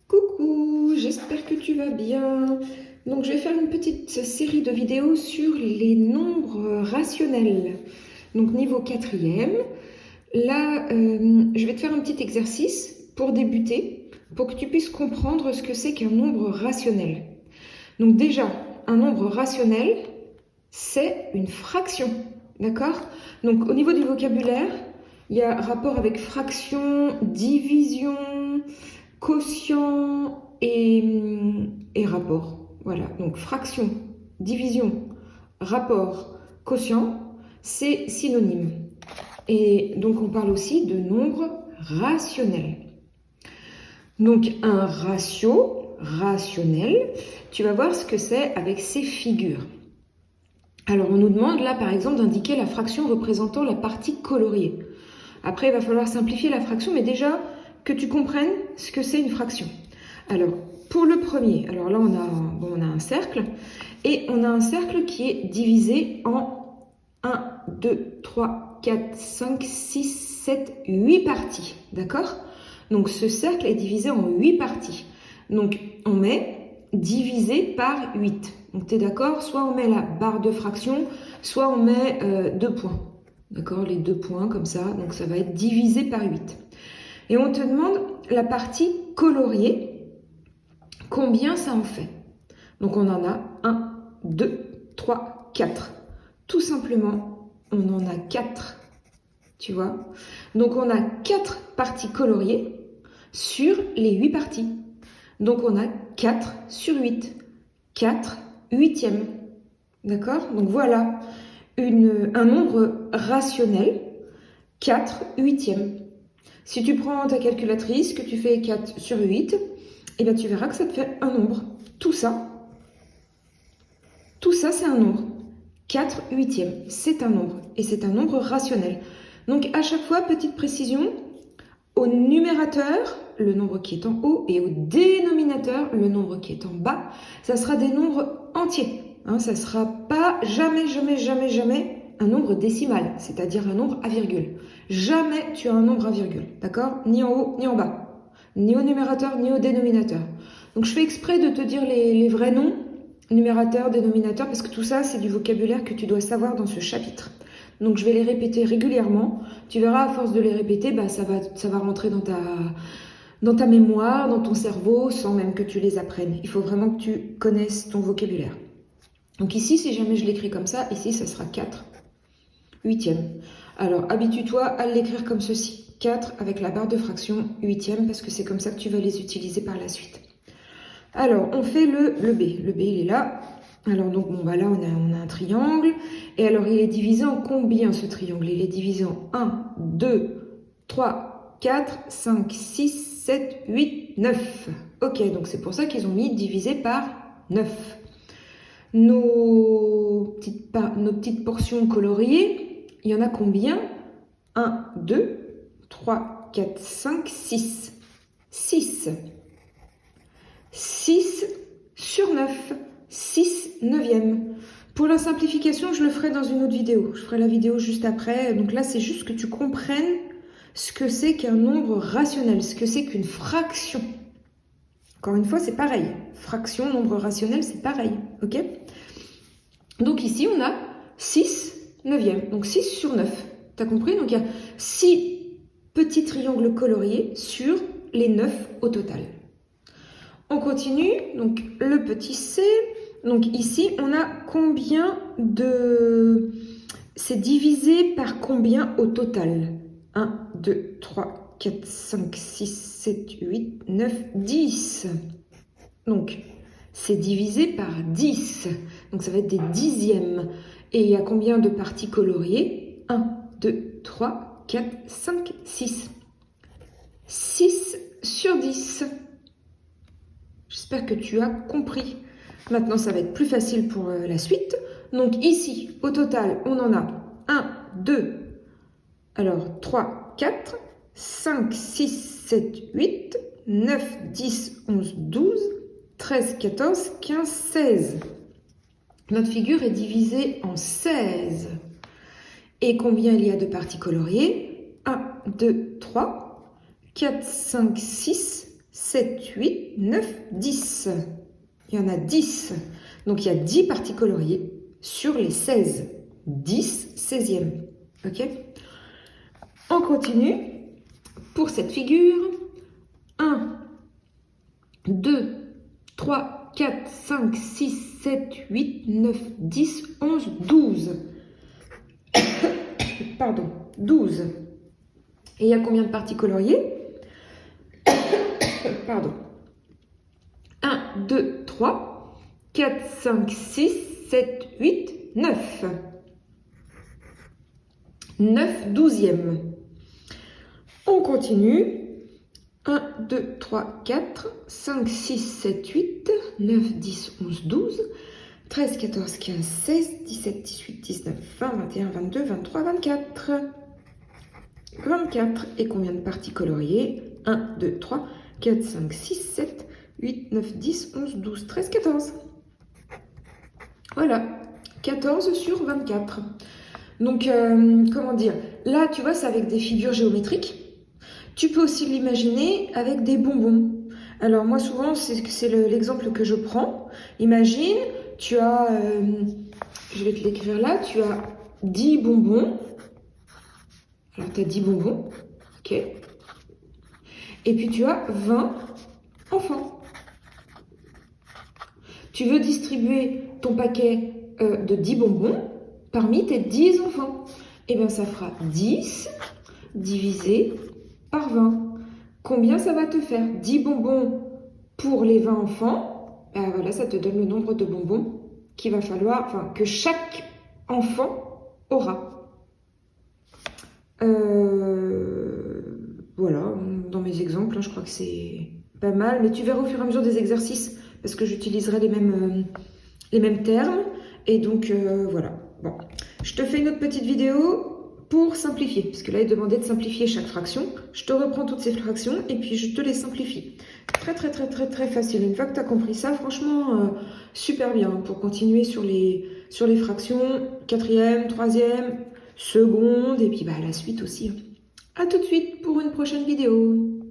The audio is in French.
Coucou, j'espère que tu vas bien. Donc, je vais faire une petite série de vidéos sur les nombres rationnels. Donc, niveau quatrième. Là, je vais te faire un petit exercice pour débuter, pour que tu puisses comprendre ce que c'est qu'un nombre rationnel. Donc, déjà, un nombre rationnel, c'est une fraction. D'accord? Donc, au niveau du vocabulaire, il y a rapport avec fraction, division, quotient et rapport. Voilà, donc fraction, division, rapport, quotient, c'est synonyme. Et donc on parle aussi de nombre rationnel. Donc un ratio rationnel, tu vas voir ce que c'est avec ces figures. Alors on nous demande là par exemple d'indiquer la fraction représentant la partie coloriée. Après il va falloir simplifier la fraction, mais déjà que tu comprennes ce que c'est une fraction. Alors, pour le premier, alors là on a un cercle, et on a un cercle qui est divisé en 1, 2, 3, 4, 5, 6, 7, 8 parties, d'accord? Donc ce cercle est divisé en 8 parties. Donc on met divisé par 8. Donc tu es d'accord? Soit on met la barre de fraction, soit on met 2 points. D'accord? Les 2 points comme ça, donc ça va être divisé par 8. Et on te demande la partie coloriée, combien ça en fait. Donc on en a 1, 2, 3, 4. Tout simplement, on en a 4. Tu vois? Donc on a 4 parties coloriées sur les 8 parties. Donc on a 4 sur 8. 4 huitièmes. D'accord? Donc voilà un nombre rationnel, 4 huitièmes. Si tu prends ta calculatrice, que tu fais 4 sur 8, eh bien tu verras que ça te fait un nombre. Tout ça c'est un nombre. 4 huitièmes, c'est un nombre. Et c'est un nombre rationnel. Donc à chaque fois, petite précision, au numérateur, le nombre qui est en haut, et au dénominateur, le nombre qui est en bas, ça sera des nombres entiers. Ça ne sera pas jamais un nombre décimal, c'est-à-dire un nombre à virgule. Jamais tu as un nombre à virgule, d'accord? Ni en haut, ni en bas. Ni au numérateur, ni au dénominateur. Donc je fais exprès de te dire les vrais noms, numérateur, dénominateur, parce que tout ça, c'est du vocabulaire que tu dois savoir dans ce chapitre. Donc je vais les répéter régulièrement. Tu verras, à force de les répéter, ça va rentrer dans ta mémoire, dans ton cerveau, sans même que tu les apprennes. Il faut vraiment que tu connaisses ton vocabulaire. Donc ici, si jamais je l'écris comme ça, ici, ça sera 4 huitièmes. Alors, habitue-toi à l'écrire comme ceci. 4 avec la barre de fraction huitième, parce que c'est comme ça que tu vas les utiliser par la suite. Alors, on fait le B. Le B, il est là. Alors, donc, là, on a un triangle. Et alors, il est divisé en combien, ce triangle? Il est divisé en 1, 2, 3, 4, 5, 6, 7, 8, 9. Ok, donc c'est pour ça qu'ils ont mis divisé par 9. Nos petites portions coloriées, il y en a combien? 1, 2, 3, 4, 5, 6. 6. 6 sur 9. 6 neuvièmes. Pour la simplification, je le ferai dans une autre vidéo. Je ferai la vidéo juste après. Donc là, c'est juste que tu comprennes ce que c'est qu'un nombre rationnel, ce que c'est qu'une fraction. Encore une fois, c'est pareil. Fraction, nombre rationnel, c'est pareil. Ok? Donc ici, on a 6 neuvièmes. Donc 6 sur 9. T'as compris? Donc il y a 6 petits triangles coloriés sur les 9 au total. On continue. Donc le petit c. Donc ici, on a combien de... C'est divisé par combien au total? 1, 2, 3, 4, 5, 6, 7, 8, 9, 10. Donc, c'est divisé par 10. Donc, ça va être des dixièmes. Et il y a combien de parties coloriées? 1, 2, 3, 4, 5, 6. 6 sur 10. J'espère que tu as compris. Maintenant, ça va être plus facile pour la suite. Donc ici, au total, on en a 1, 2, alors 3, 4, 5, 6, 7, 8, 9, 10, 11, 12, 13, 14, 15, 16. Notre figure est divisée en 16. Et combien il y a de parties coloriées? 1, 2, 3, 4, 5, 6, 7, 8, 9, 10. Il y en a 10. Donc, il y a 10 parties coloriées sur les 16. 10 16e. OK? On continue. Pour cette figure, 1, 2, 3, 4, 5, 6, 7, 8, 9, 10, 11, 12. Pardon, 12. Et il y a combien de parties coloriées? Pardon. 1, 2, 3, 4, 5, 6, 7, 8, 9. 9 douzièmes. On continue. 1, 2, 3, 4, 5, 6, 7, 8, 9, 10, 11, 12, 13, 14, 15, 16, 17, 18, 19, 20, 21, 22, 23, 24. 24. Et combien de parties coloriées? 1, 2, 3, 4, 5, 6, 7, 8, 9, 10, 11, 12, 13, 14. Voilà. 14 sur 24. Donc, comment dire? Là, tu vois, c'est avec des figures géométriques. Tu peux aussi l'imaginer avec des bonbons. Alors moi souvent c'est l'exemple que je prends. Imagine, tu as, je vais te l'écrire là, tu as 10 bonbons. Alors tu as 10 bonbons, ok. Et puis tu as 20 enfants. Tu veux distribuer ton paquet de 10 bonbons parmi tes 10 enfants. Et bien ça fera 10 divisé par 20. Combien ça va te faire? 10 bonbons pour les 20 enfants. Ben voilà, ça te donne le nombre de bonbons qu'il va falloir, enfin, que chaque enfant aura. Voilà, dans mes exemples, hein, je crois que c'est pas mal. Mais tu verras au fur et à mesure des exercices, parce que j'utiliserai les mêmes termes. Et donc, voilà. Bon, je te fais une autre petite vidéo pour simplifier, puisque là, il demandait de simplifier chaque fraction. Je te reprends toutes ces fractions et puis je te les simplifie. Très, très, très, très, très facile. Une fois que tu as compris ça, franchement, super bien pour continuer sur les fractions, 4e, 3e, seconde, et puis bah, la suite aussi. À tout de suite pour une prochaine vidéo.